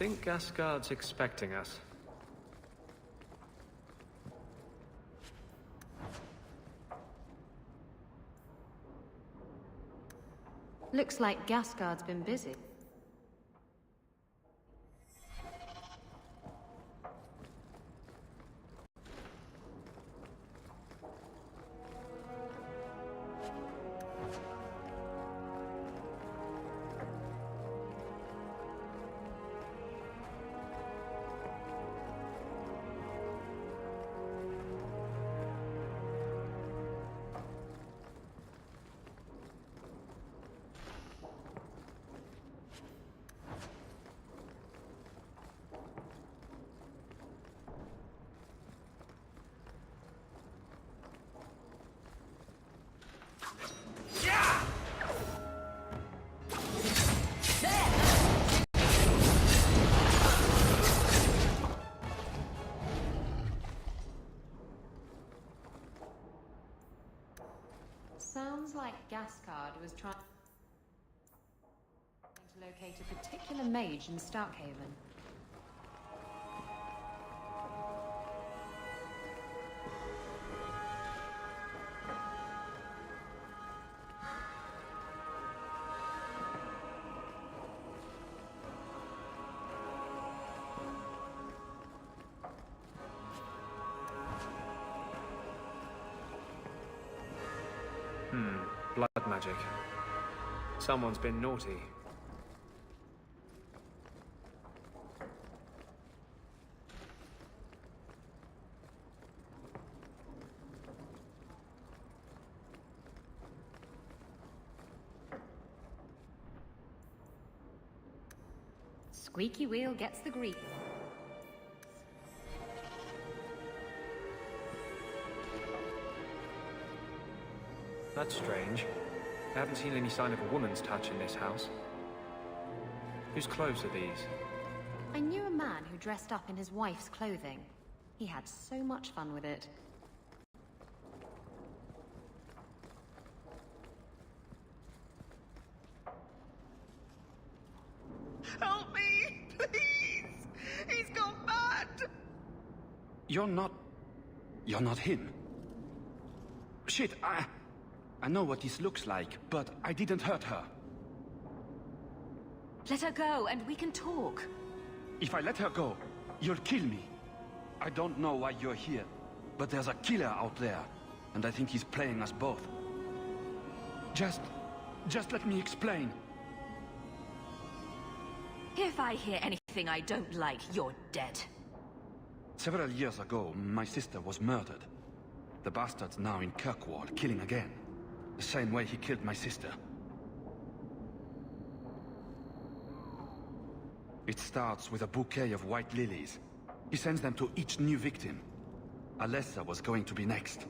think Asgard's expecting us. Looks like Gasgard's been busy. Sounds like Gasgard was trying to locate a particular mage in Starkhaven. Blood magic. Someone's been naughty. Squeaky wheel gets the grease. That's strange. I haven't seen any sign of a woman's touch in this house. Whose clothes are these? I knew a man who dressed up in his wife's clothing. He had so much fun with it. Help me, please! He's gone mad! You're not him. Shit, I know what this looks like, but I didn't hurt her. Let her go, and we can talk. If I let her go, you'll kill me. I don't know why you're here, but there's a killer out there, and I think he's playing us both. Just let me explain. If I hear anything I don't like, you're dead. Several years ago, my sister was murdered. The bastard's now in Kirkwall, killing again. The same way he killed my sister. It starts with a bouquet of white lilies. He sends them to each new victim. Alessa was going to be next.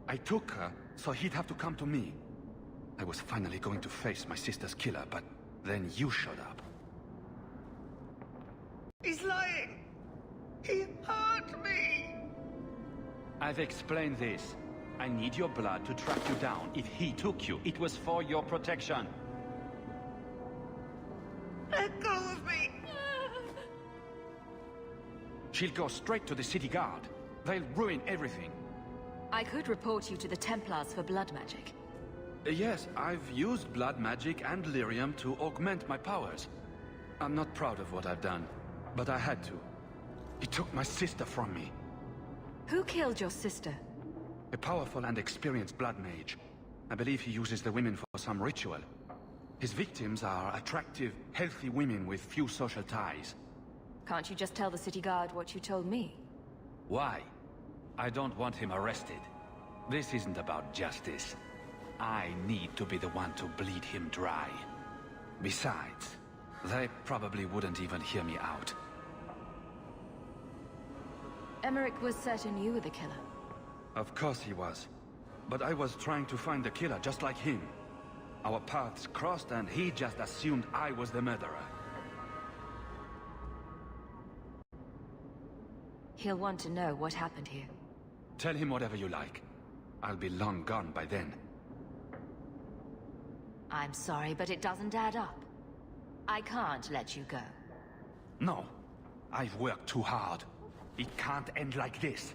I took her, so he'd have to come to me. I was finally going to face my sister's killer, but then you showed up. He's lying! He hurt me! I've explained this. I need your blood to track you down. If he took you, it was for your protection. Let go of me! She'll go straight to the city guard. They'll ruin everything. I could report you to the Templars for blood magic. Yes, I've used blood magic and lyrium to augment my powers. I'm not proud of what I've done, but I had to. He took my sister from me. Who killed your sister? A powerful and experienced blood mage. I believe he uses the women for some ritual. His victims are attractive, healthy women with few social ties. Can't you just tell the city guard what you told me? Why? I don't want him arrested. This isn't about justice. I need to be the one to bleed him dry. Besides, they probably wouldn't even hear me out. Emmerich was certain you were the killer. Of course he was. But I was trying to find the killer just like him. Our paths crossed and he just assumed I was the murderer. He'll want to know what happened here. Tell him whatever you like. I'll be long gone by then. I'm sorry, but it doesn't add up. I can't let you go. No. I've worked too hard. It can't end like this.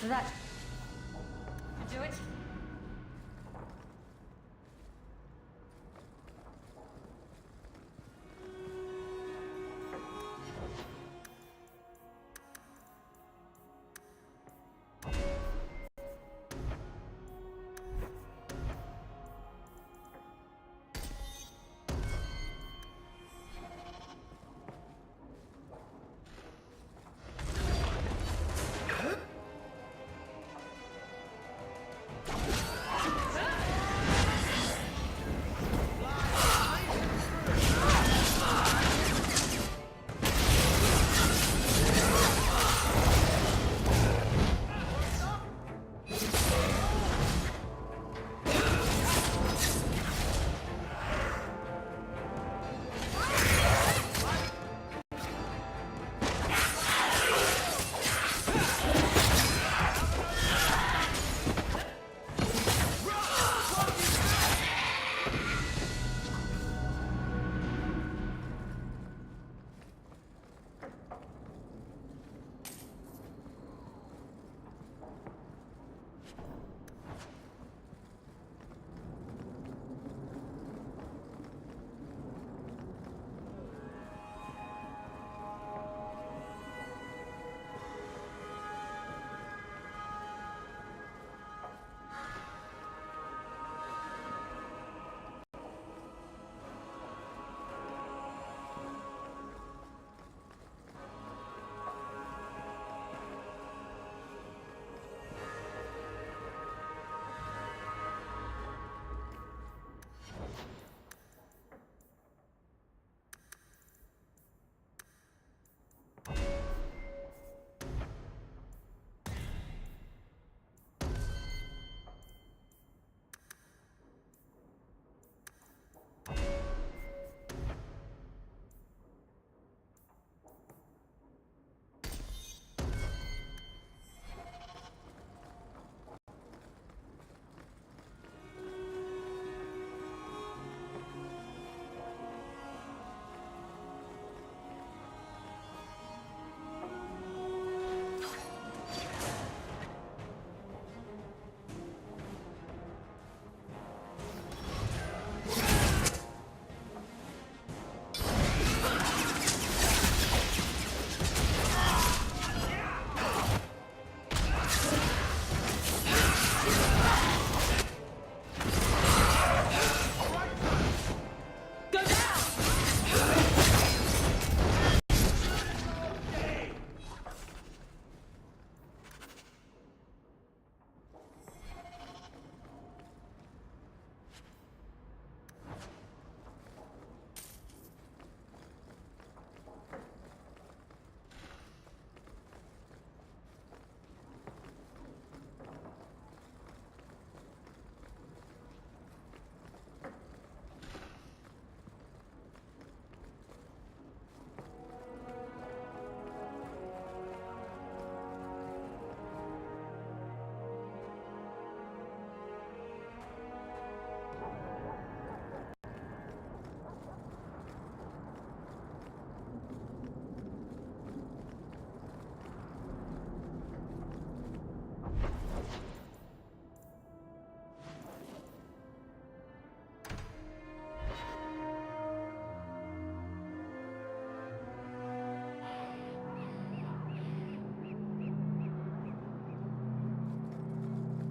That... do it?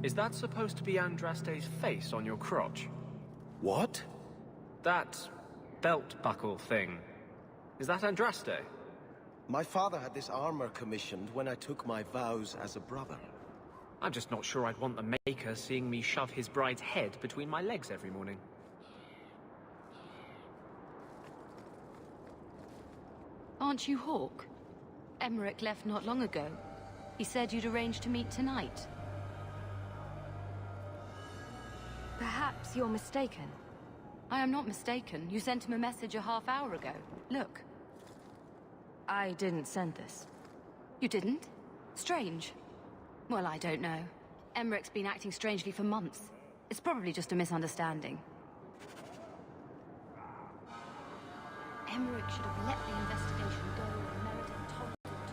Is that supposed to be Andraste's face on your crotch? What? That belt buckle thing. Is that Andraste? My father had this armor commissioned when I took my vows as a brother. I'm just not sure I'd want the Maker seeing me shove his bride's head between my legs every morning. Aren't you Hawke? Emmerich left not long ago. He said you'd arranged to meet tonight. Perhaps you're mistaken. I am not mistaken. You sent him a message a half hour ago. Look. I didn't send this. You didn't? Strange. Well, I don't know. Emmerich's been acting strangely for months. It's probably just a misunderstanding. Emmerich should have let the investigation go when Meredith told him to.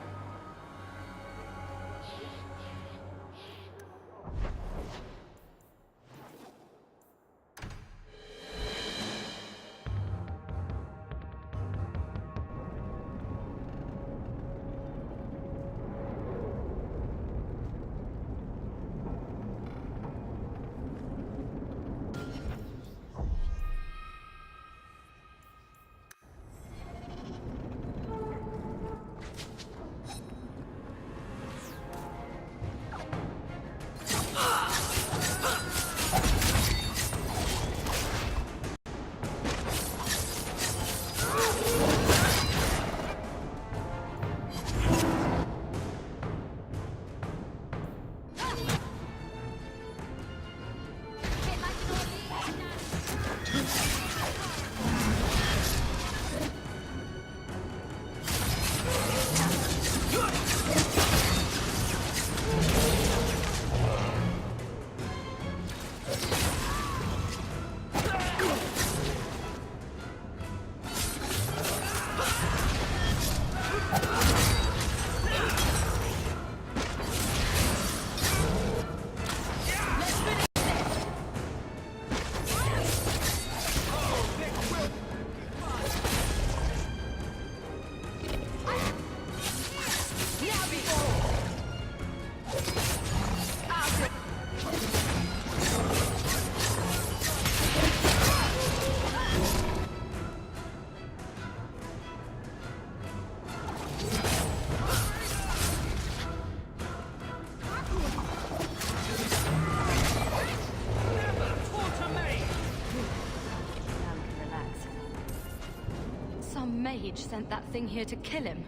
Mage sent that thing here to kill him.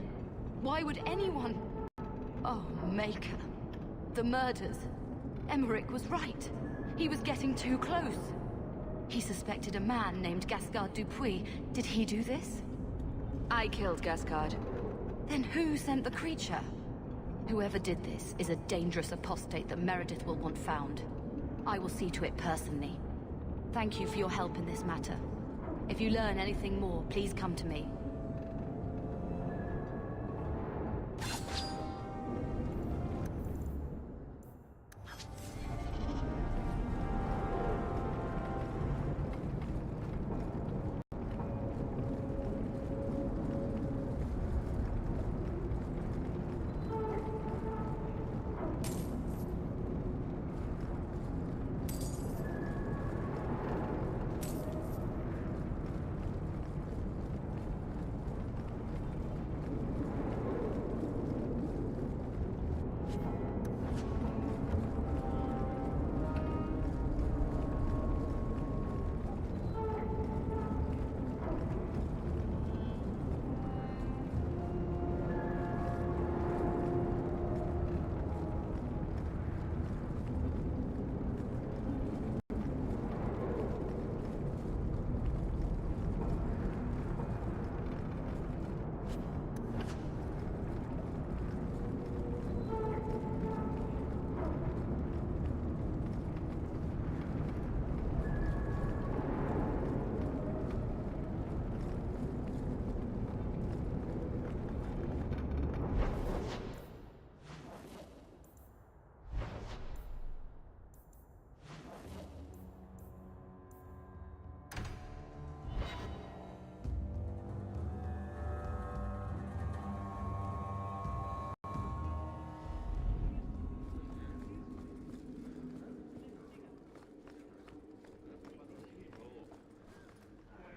Why would anyone... Oh, Maker. The murders. Emmerich was right. He was getting too close. He suspected a man named Gascard Dupuis. Did he do this? I killed Gascard. Then who sent the creature? Whoever did this is a dangerous apostate that Meredith will want found. I will see to it personally. Thank you for your help in this matter. If you learn anything more, please come to me.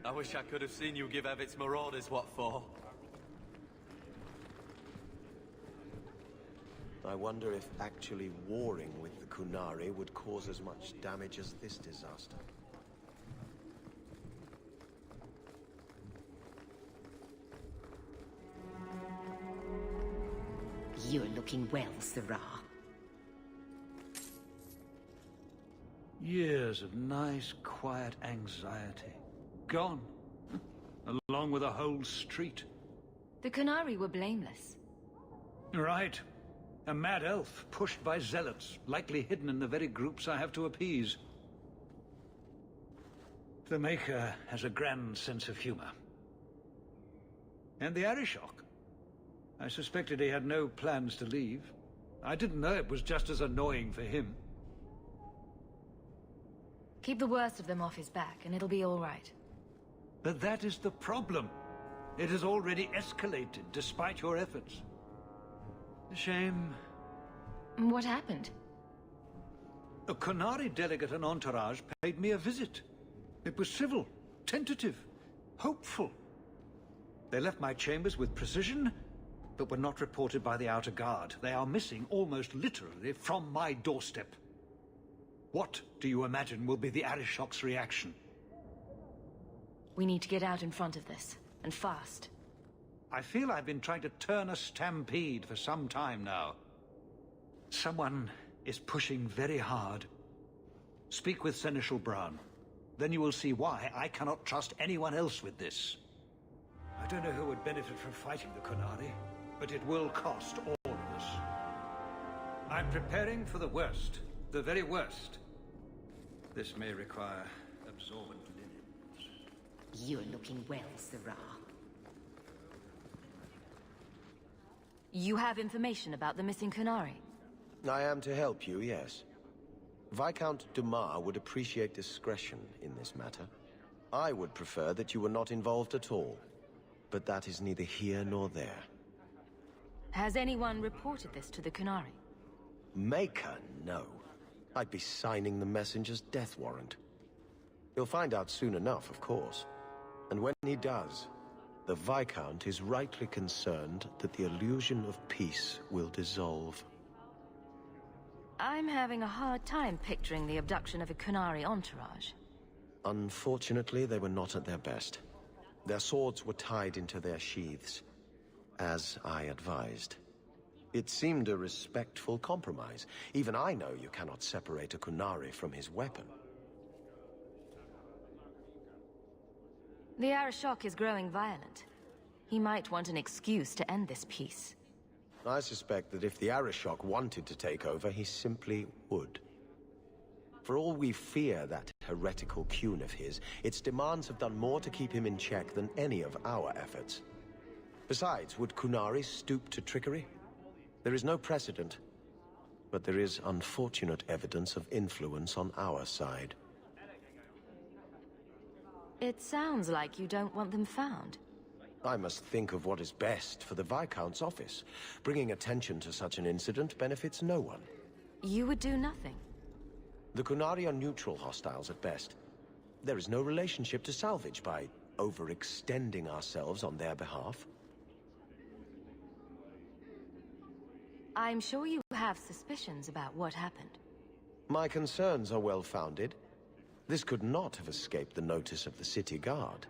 I wish I could have seen you give Evit's marauders what for. I wonder if actually warring with the Qunari would cause as much damage as this disaster. You're looking well, Sirrah. Years of nice, quiet anxiety. Gone. Along with a whole street. The Qunari were blameless. Right. A mad elf pushed by zealots, likely hidden in the very groups I have to appease. The Maker has a grand sense of humor. And the Arishok. I suspected he had no plans to leave. I didn't know it was just as annoying for him. Keep the worst of them off his back, and it'll be all right. But that is the problem. It has already escalated, despite your efforts. A shame. What happened? A Qunari delegate and entourage paid me a visit. It was civil, tentative, hopeful. They left my chambers with precision, but were not reported by the outer guard. They are missing almost literally from my doorstep. What do you imagine will be the Arishok's reaction? We need to get out in front of this, and fast. I feel I've been trying to turn a stampede for some time now. Someone is pushing very hard. Speak with Seneschal Brown. Then you will see why I cannot trust anyone else with this. I don't know who would benefit from fighting the Qunari, but it will cost all of us. I'm preparing for the worst, the very worst. This may require absorbent linens. You're looking well, Sirrah. You have information about the missing Qunari? I am to help you, yes. Viscount Dumas would appreciate discretion in this matter. I would prefer that you were not involved at all. But that is neither here nor there. Has anyone reported this to the Qunari? Maker, no. I'd be signing the messenger's death warrant. He'll find out soon enough, of course. And when he does, the Viscount is rightly concerned that the illusion of peace will dissolve. I'm having a hard time picturing the abduction of a Qunari entourage. Unfortunately, they were not at their best. Their swords were tied into their sheaths, as I advised. It seemed a respectful compromise. Even I know you cannot separate a Qunari from his weapon. The Arishok is growing violent. He might want an excuse to end this peace. I suspect that if the Arishok wanted to take over, he simply would. For all we fear that heretical Qun of his, its demands have done more to keep him in check than any of our efforts. Besides, would Qunari stoop to trickery? There is no precedent, but there is unfortunate evidence of influence on our side. It sounds like you don't want them found. I must think of what is best for the Viscount's office. Bringing attention to such an incident benefits no one. You would do nothing. The Qunari are neutral hostiles at best. There is no relationship to salvage by overextending ourselves on their behalf. I'm sure you have suspicions about what happened. My concerns are well-founded. This could not have escaped the notice of the city guard.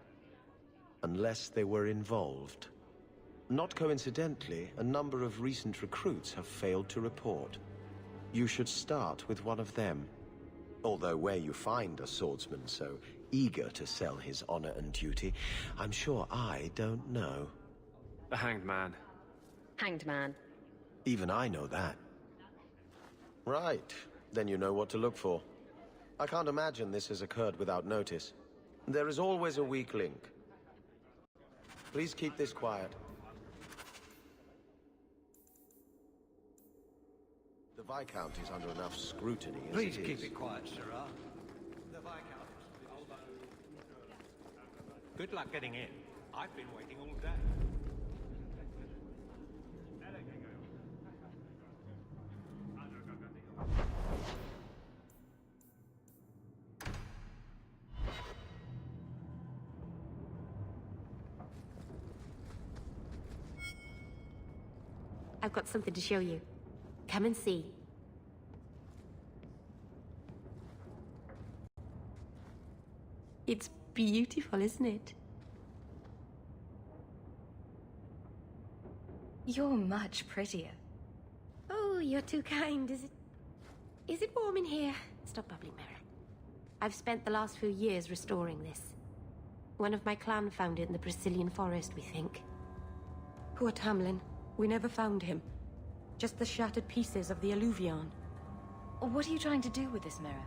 Unless they were involved. Not coincidentally, a number of recent recruits have failed to report. You should start with one of them. Although where you find a swordsman so eager to sell his honor and duty, I'm sure I don't know. The Hanged Man. Hanged Man. Even I know that. Right. Then you know what to look for. I can't imagine this has occurred without notice. There is always a weak link. Please keep this quiet. The Viscount is under enough scrutiny as Please it is. keep it quiet, Sirrah. The Viscount. Good luck getting in. I've been waiting all day. I've got something to show you. Come and see. It's beautiful, isn't it? You're much prettier. Oh, you're too kind. Is it warm in here? Stop bubbling, Merril. I've spent the last few years restoring this. One of my clan found it in the Brazilian forest, we think. Poor Tamlin. We never found him. Just the shattered pieces of the alluvion. What are you trying to do with this mirror?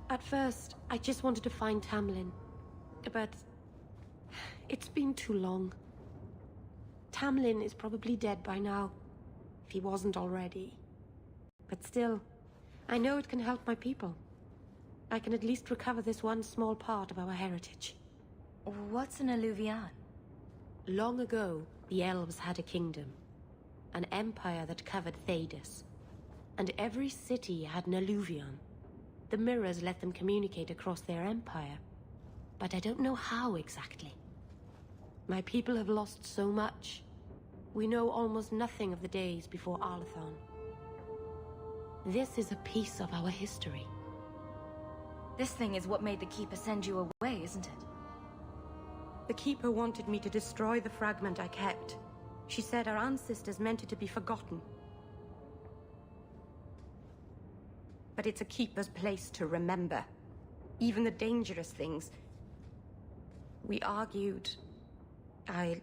At first, I just wanted to find Tamlin. But it's been too long. Tamlin is probably dead by now, if he wasn't already. But still, I know it can help my people. I can at least recover this one small part of our heritage. What's an alluvion? Long ago, the elves had a kingdom. An empire that covered Thedas. And every city had an alluvion. The mirrors let them communicate across their empire. But I don't know how exactly. My people have lost so much. We know almost nothing of the days before Arlathon. This is a piece of our history. This thing is what made the Keeper send you away, isn't it? The Keeper wanted me to destroy the fragment I kept. She said our ancestors meant it to be forgotten. But it's a Keeper's place to remember. Even the dangerous things. We argued. I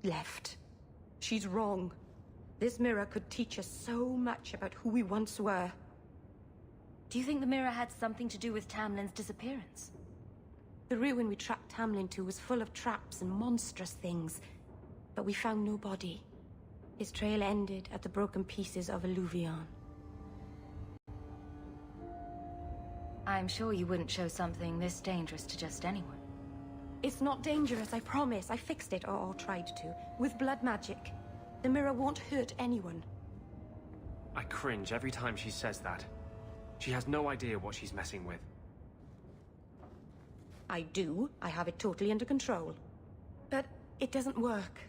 left. She's wrong. This mirror could teach us so much about who we once were. Do you think the mirror had something to do with Tamlin's disappearance? The ruin we tracked Tamlin to was full of traps and monstrous things. But we found no body. His trail ended at the broken pieces of alluvion. I'm sure you wouldn't show something this dangerous to just anyone. It's not dangerous, I promise. I fixed it, or tried to, with blood magic. The mirror won't hurt anyone. I cringe every time she says that. She has no idea what she's messing with. I do. I have it totally under control. But it doesn't work.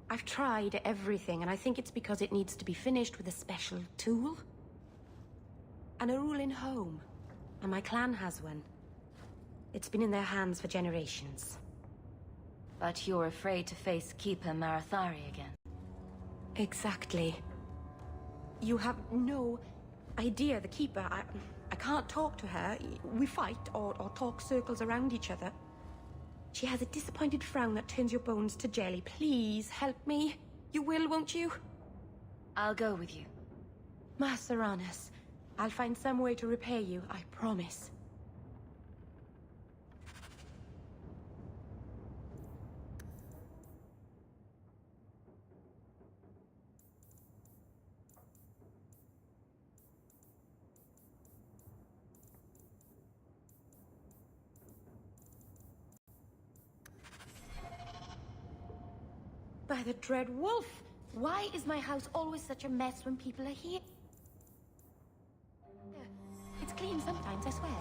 I've tried everything, and I think it's because it needs to be finished with a special tool. And a rule in home. And my clan has one. It's been in their hands for generations. But you're afraid to face Keeper Marathari again. Exactly. You have no idea, the Keeper. I can't talk to her. We fight or talk circles around each other. She has a disappointed frown that turns your bones to jelly. Please, help me. You will, won't you? I'll go with you. Maseranas, I'll find some way to repair you, I promise. By the dread wolf! Why is my house always such a mess when people are here? It's clean sometimes, I swear.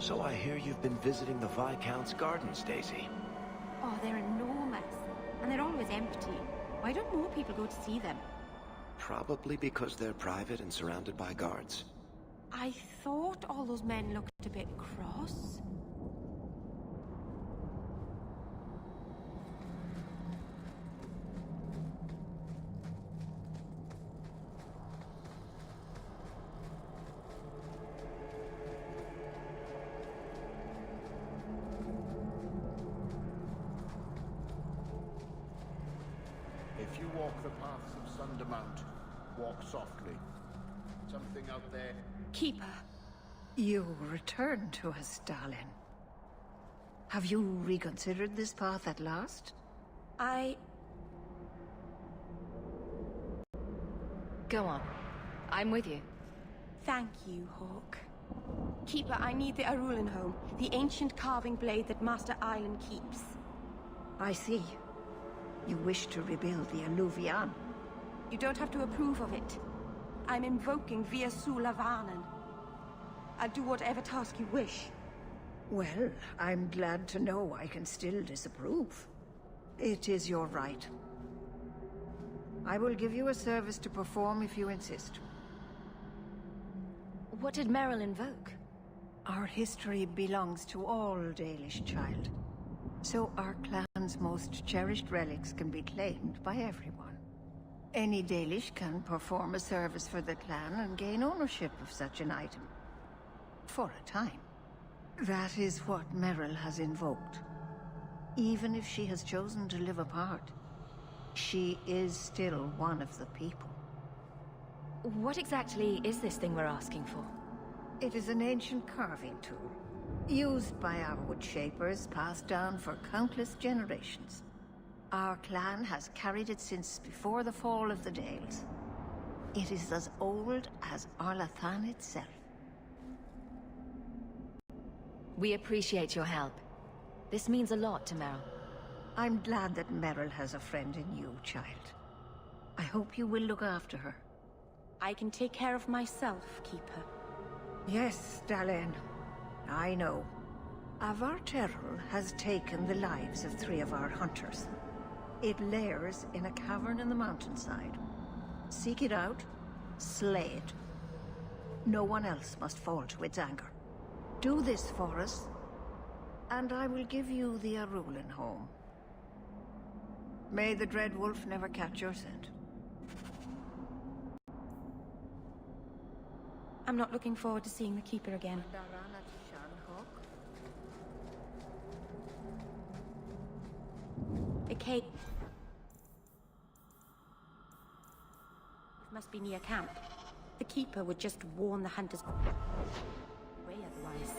So I hear you've been visiting the Viscount's gardens, Daisy. Oh, they're enormous. And they're always empty. Why don't more people go to see them? Probably because they're private and surrounded by guards. I thought all those men looked a bit cross. If you walk the paths of Sundermount, walk softly. Something out there. Keeper. You returned to us, darling. Have you reconsidered this path at last? Go on. I'm with you. Thank you, Hawke. Keeper, I need the Arulenholm, the ancient carving blade that Master Island keeps. I see. You wish to rebuild the Alluvian. You don't have to approve of it. I'm invoking Via Sulavanen. I'll do whatever task you wish. Well, I'm glad to know I can still disapprove. It is your right. I will give you a service to perform if you insist. What did Merril invoke? Our history belongs to all Dalish, child. So our clan's most cherished relics can be claimed by everyone. Any Dalish can perform a service for the clan and gain ownership of such an item. For a time. That is what Merril has invoked. Even if she has chosen to live apart, she is still one of the people. What exactly is this thing we're asking for? It is an ancient carving tool, used by our wood shapers, passed down for countless generations. Our clan has carried it since before the fall of the Dales. It is as old as Arlathan itself. We appreciate your help. This means a lot to Merril. I'm glad that Merril has a friend in you, child. I hope you will look after her. I can take care of myself, Keeper. Yes, Dalen. I know. Avar Terrell has taken the lives of 3 of our hunters. It lairs in a cavern in the mountainside. Seek it out, slay it. No one else must fall to its anger. Do this for us, and I will give you the Arulenholm. May the Dread Wolf never catch your scent. I'm not looking forward to seeing the Keeper again. Okay. Must be near camp. The Keeper would just warn the hunters away otherwise.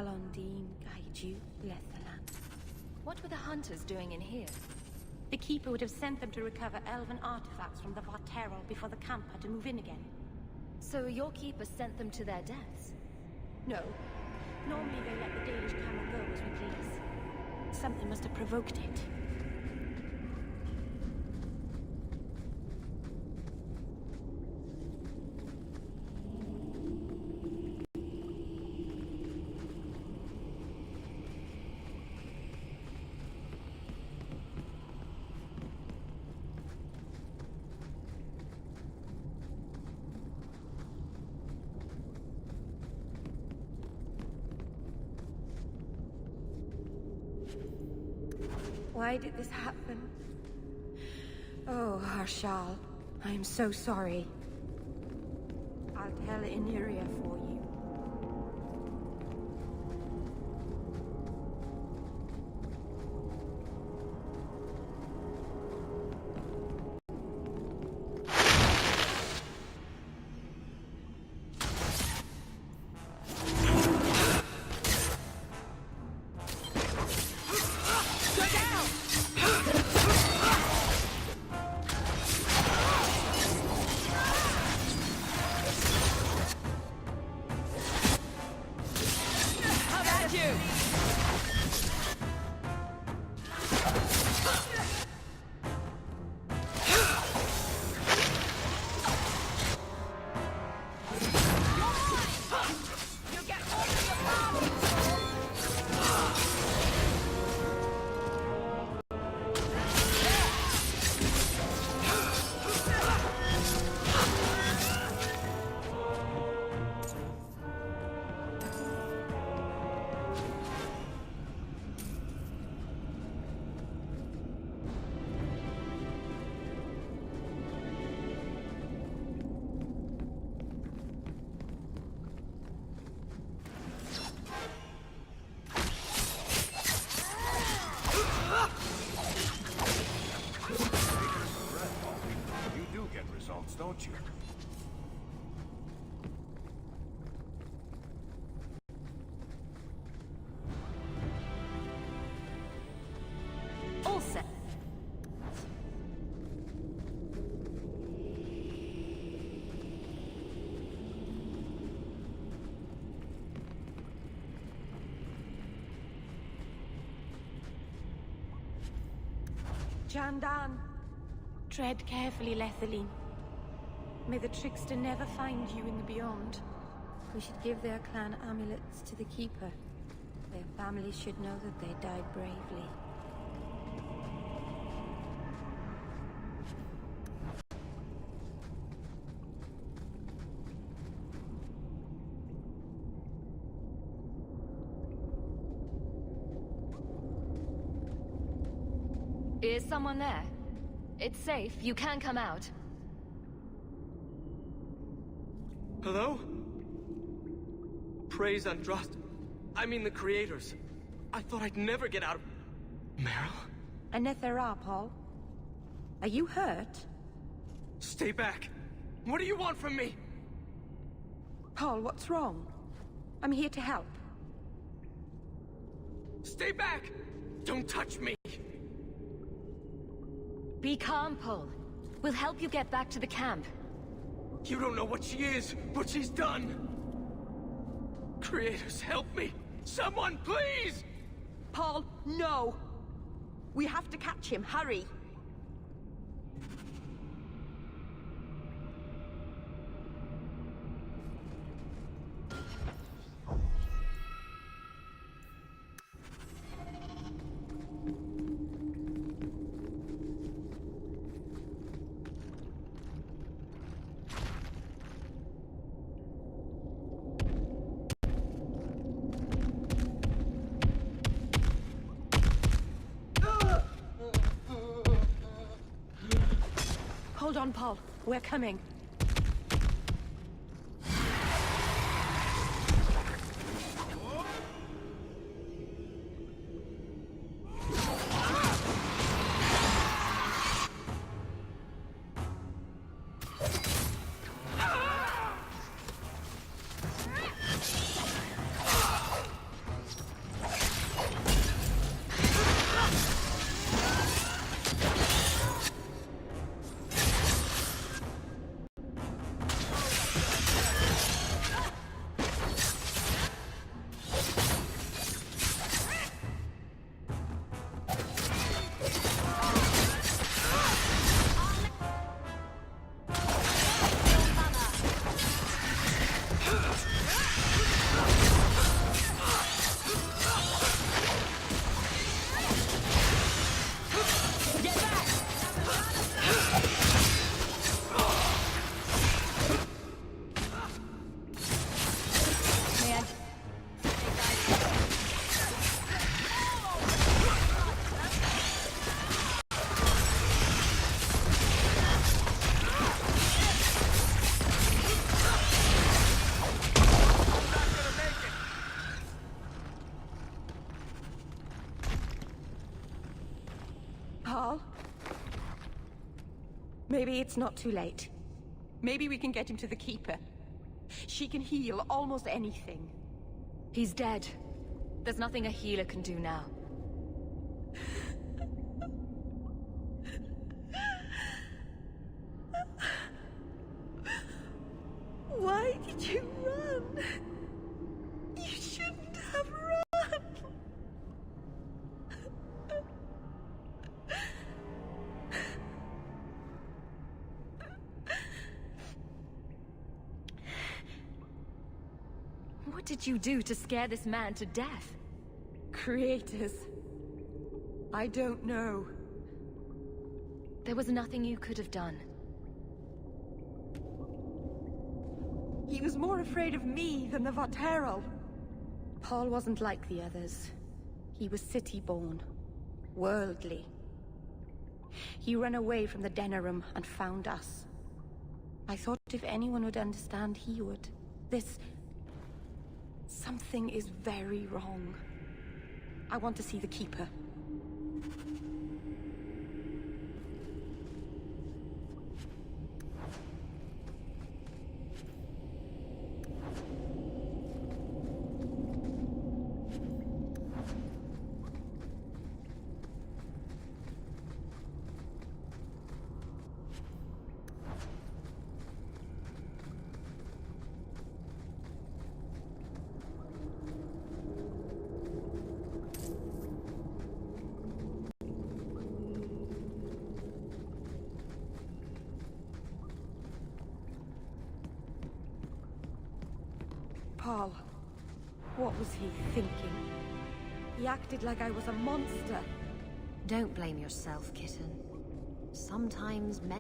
Talondine guide you, Lethalan. What were the hunters doing in here? The Keeper would have sent them to recover elven artifacts from the Varterol before the camp had to move in again. So your keeper sent them to their deaths? No. Normally they let the Danish camel go as we please. Something must have provoked it. Why did this happen? Oh, Harshal, I am so sorry. I'll tell Iniria for you. Don't you? All set. Jandan, tread carefully, Lethaline. May the trickster never find you in the beyond. We should give their clan amulets to the Keeper. Their families should know that they died bravely. Is someone there? It's safe. You can come out. Hello? Praise Andrast. I mean the creators. I thought I'd never get out of... Merril? Anethera, Paul. Are you hurt? Stay back. What do you want from me? Paul, what's wrong? I'm here to help. Stay back! Don't touch me! Be calm, Paul. We'll help you get back to the camp. You don't know what she is, what she's done! Creators, help me! Someone, please! Paul, no! We have to catch him, hurry! Hold on, Paul. We're coming. Paul? Maybe it's not too late. Maybe we can get him to the Keeper. She can heal almost anything. He's dead. There's nothing a healer can do now. Why did you run? You shouldn't have run. What did you do to scare this man to death? Creators. I don't know. There was nothing you could have done. He was more afraid of me than the Varterol. Paul wasn't like the others. He was city-born, worldly. He ran away from the Denerim and found us. I thought if anyone would understand, he would. Something is very wrong. I want to see the Keeper. Paul, what was he thinking? He acted like I was a monster. Don't blame yourself, kitten. Sometimes men...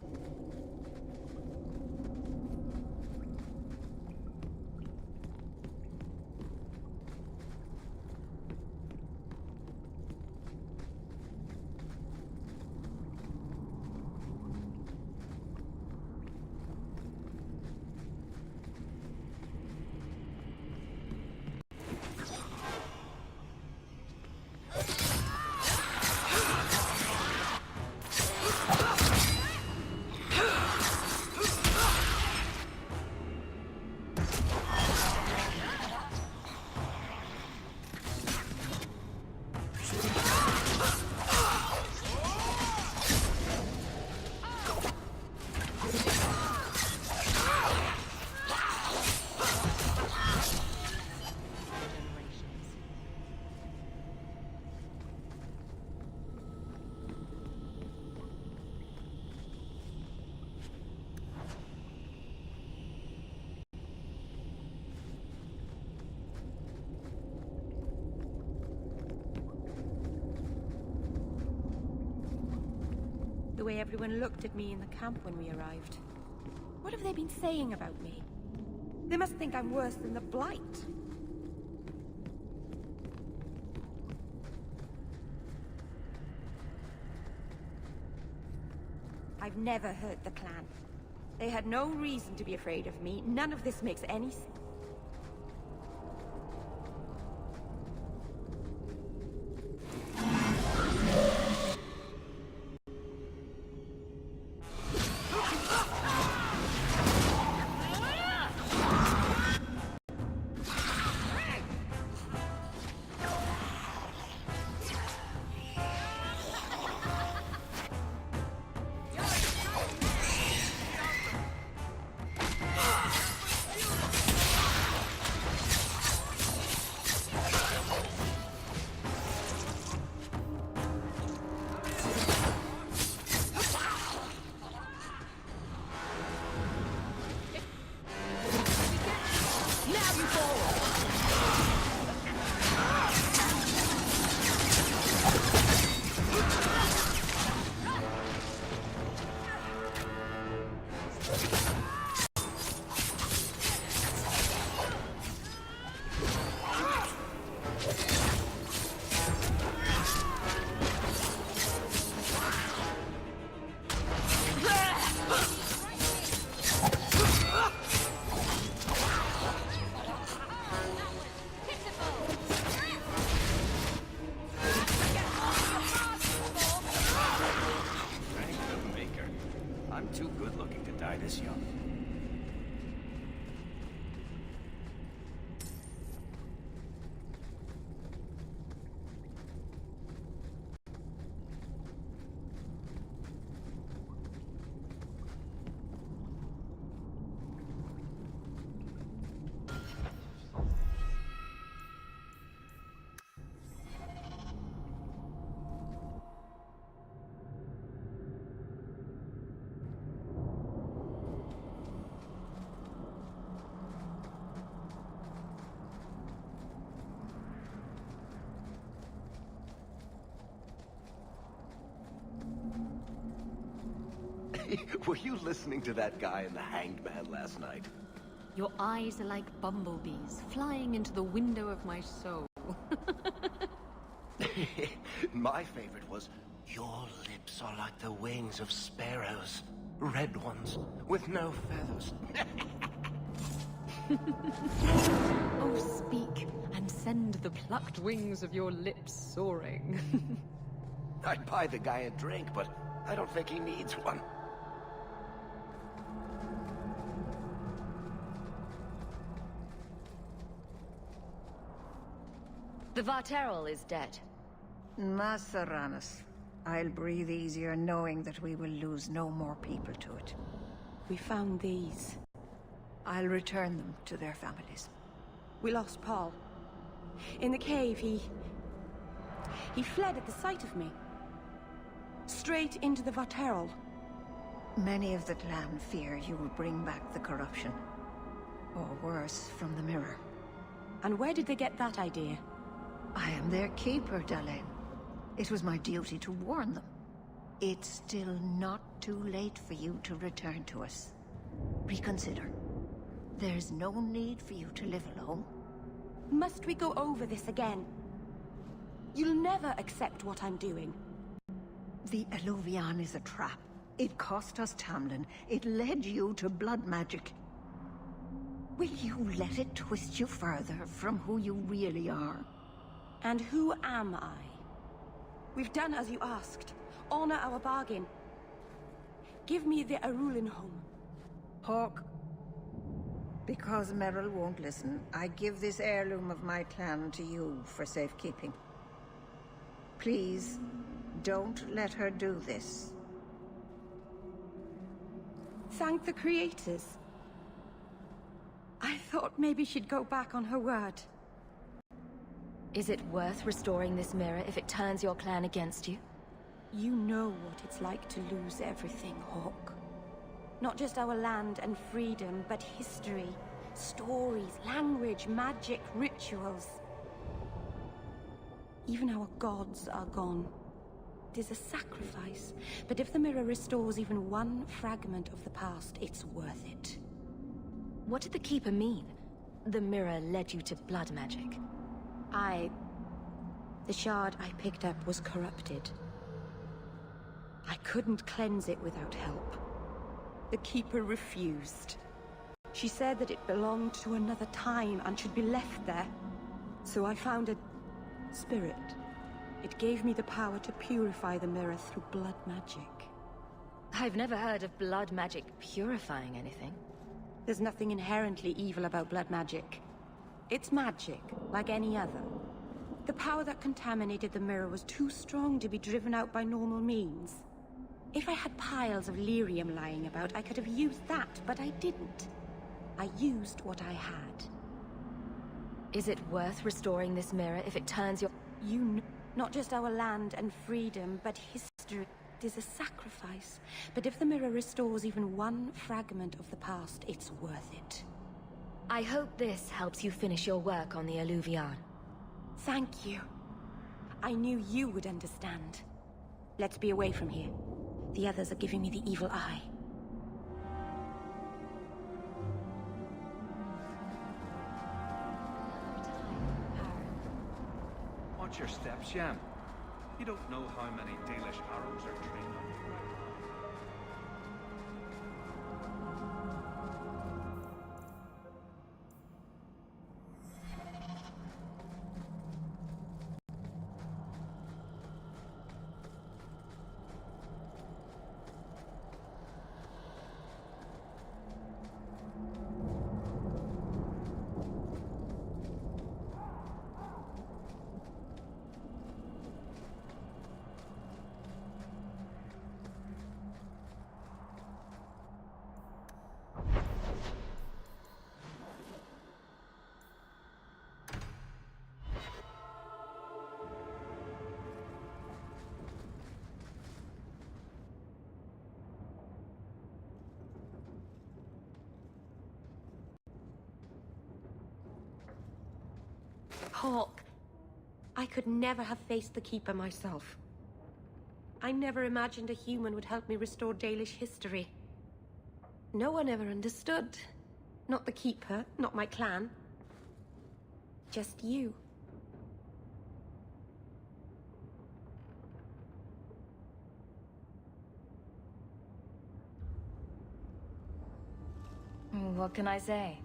The way everyone looked at me in the camp when we arrived. What have they been saying about me? They must think I'm worse than the Blight. I've never hurt the clan. They had no reason to be afraid of me. None of this makes any sense. Sebastian. Were you listening to that guy in the Hanged Man last night? Your eyes are like bumblebees, flying into the window of my soul. My favorite was, your lips are like the wings of sparrows. Red ones, with no feathers. Oh, speak, and send the plucked wings of your lips soaring. I'd buy the guy a drink, but I don't think he needs one. The Varterol is dead. Masaranas. I'll breathe easier knowing that we will lose no more people to it. We found these. I'll return them to their families. We lost Paul. In the cave, he fled at the sight of me. Straight into the Varterol. Many of the clan fear you will bring back the corruption. Or worse, from the mirror. And where did they get that idea? I am their keeper, Dalane. It was my duty to warn them. It's still not too late for you to return to us. Reconsider. There's no need for you to live alone. Must we go over this again? You'll never accept what I'm doing. The Eluvian is a trap. It cost us Tamlin. It led you to blood magic. Will you let it twist you further from who you really are? And who am I? We've done as you asked. Honor our bargain. Give me the Arulin home. Hawke. Because Merril won't listen, I give this heirloom of my clan to you for safekeeping. Please, don't let her do this. Thank the creators. I thought maybe she'd go back on her word. Is it worth restoring this mirror if it turns your clan against you? You know what it's like to lose everything, Hawke. Not just our land and freedom, but history, stories, language, magic, rituals. Even our gods are gone. It is a sacrifice, but if the mirror restores even one fragment of the past, it's worth it. What did the Keeper mean? The mirror led you to blood magic. The shard I picked up was corrupted. I couldn't cleanse it without help. The Keeper refused. She said that it belonged to another time and should be left there. So I found a spirit. It gave me the power to purify the mirror through blood magic. I've never heard of blood magic purifying anything. There's nothing inherently evil about blood magic. It's magic, like any other. The power that contaminated the mirror was too strong to be driven out by normal means. If I had piles of lyrium lying about, I could have used that, but I didn't. I used what I had. Is it worth restoring this mirror if it turns your... You know, not just our land and freedom, but history. It is a sacrifice. But if the mirror restores even one fragment of the past, it's worth it. I hope this helps you finish your work on the Eluvian. Thank you. I knew you would understand. Let's be away from here. The others are giving me the evil eye. Watch your steps, Yam. You don't know how many Dalish arrows are trained on you. Hawke, I could never have faced the Keeper myself. I never imagined a human would help me restore Dalish history. No one ever understood. Not the Keeper, not my clan. Just you. What can I say?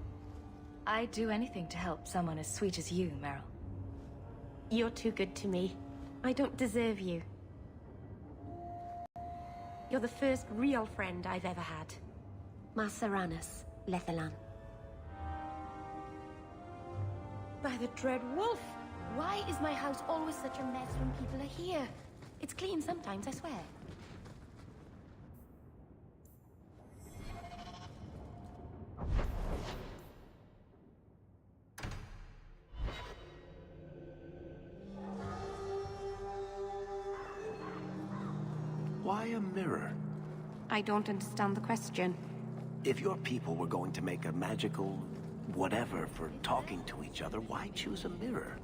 I'd do anything to help someone as sweet as you, Merril. You're too good to me. I don't deserve you. You're the first real friend I've ever had. Masaranas, Lethalan. By the Dread Wolf! Why is my house always such a mess when people are here? It's clean sometimes, I swear. Why a mirror? I don't understand the question. If your people were going to make a magical whatever for talking to each other, why choose a mirror?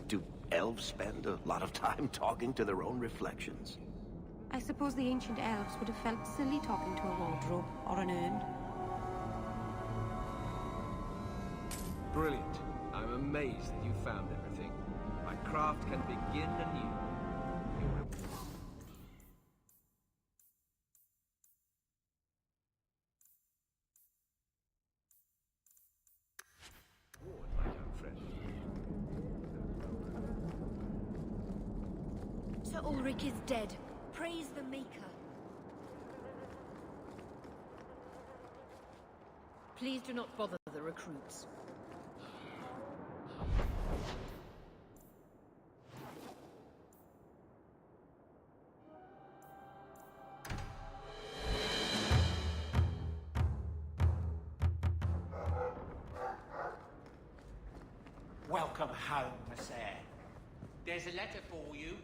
Do elves spend a lot of time talking to their own reflections? I suppose the ancient elves would have felt silly talking to a wardrobe or an urn. Brilliant. I'm amazed that you found everything. My craft can begin anew. Sir Ulrich is dead. Praise the Maker. Please do not bother the recruits. Welcome home, sir. There's a letter for you,